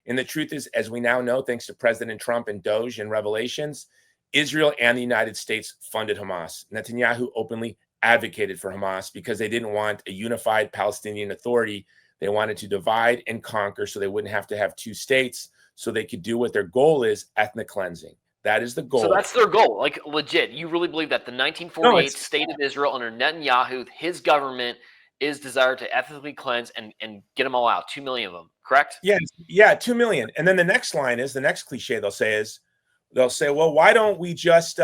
And the truth is, as we now know, thanks to President Trump and Doge and revelations, Israel and the United States funded Hamas. Netanyahu openly advocated for Hamas because they didn't want a unified Palestinian Authority. They wanted to divide and conquer so they wouldn't have to have two states, so they could do what their goal is, ethnic cleansing. That is the goal. So that's their goal. Like, legit, you really believe that the 1948 state of Israel under Netanyahu, his government, is desired to ethnically cleanse and get them all out, 2 million of them, correct? Yeah, 2 million. And then the next line is, the next cliche they'll say, well, why don't we just,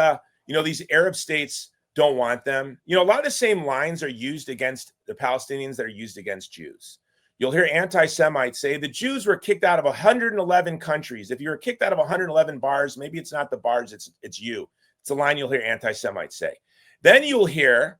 these Arab states don't want them. A lot of the same lines are used against the Palestinians that are used against Jews. You'll hear anti-Semites say the Jews were kicked out of 111 countries. If you're kicked out of 111 bars, maybe it's not the bars, it's you. It's a line you'll hear anti-Semites say. Then you'll hear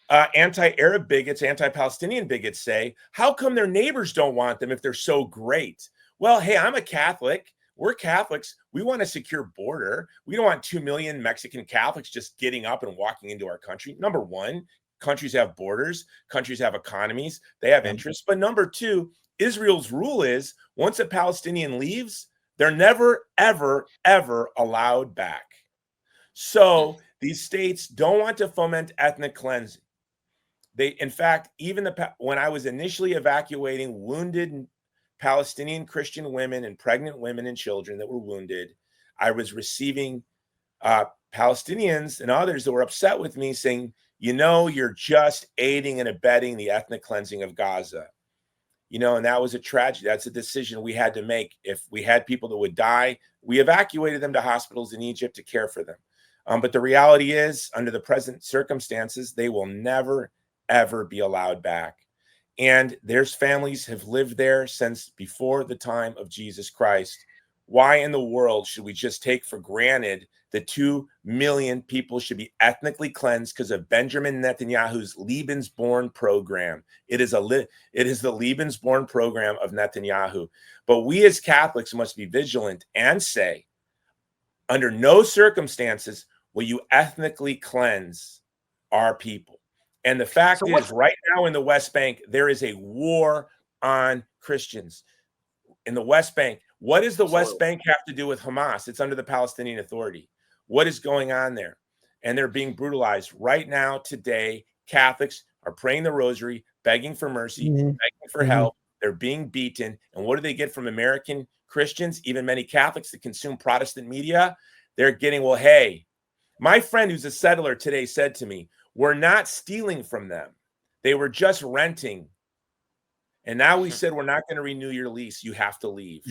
anti-Arab bigots, anti-Palestinian bigots say, how come their neighbors don't want them if they're so great? Well, hey, I'm a Catholic. We're Catholics. We want a secure border. We don't want 2 million Mexican Catholics just getting up and walking into our country. Number one, countries have borders. Countries have economies. They have interests. But number two, Israel's rule is once a Palestinian leaves, they're never, ever, ever allowed back. So these states don't want to foment ethnic cleansing. In fact, even when I was initially evacuating wounded Palestinian Christian women and pregnant women and children that were wounded, I was receiving Palestinians and others that were upset with me saying, you're just aiding and abetting the ethnic cleansing of Gaza. And that was a tragedy. That's a decision we had to make. If we had people that would die, we evacuated them to hospitals in Egypt to care for them. But the reality is, under the present circumstances, they will never, ever be allowed back. And their families have lived there since before the time of Jesus Christ. Why in the world should we just take for granted that 2 million people should be ethnically cleansed because of Benjamin Netanyahu's Lebensborn program? It is the Lebensborn program of Netanyahu. But we as Catholics must be vigilant and say, under no circumstances will you ethnically cleanse our people. And the fact is, right now in the West Bank, there is a war on Christians. In the West Bank, what does the West Bank have to do with Hamas? It's under the Palestinian Authority. What is going on there? And they're being brutalized. Right now, today, Catholics are praying the rosary, begging for mercy, begging for help. They're being beaten. And what do they get from American Christians, even many Catholics that consume Protestant media? They're getting, well, hey, my friend who's a settler today said to me, we're not stealing from them. They were just renting. And now we said, we're not going to renew your lease. You have to leave. Yeah.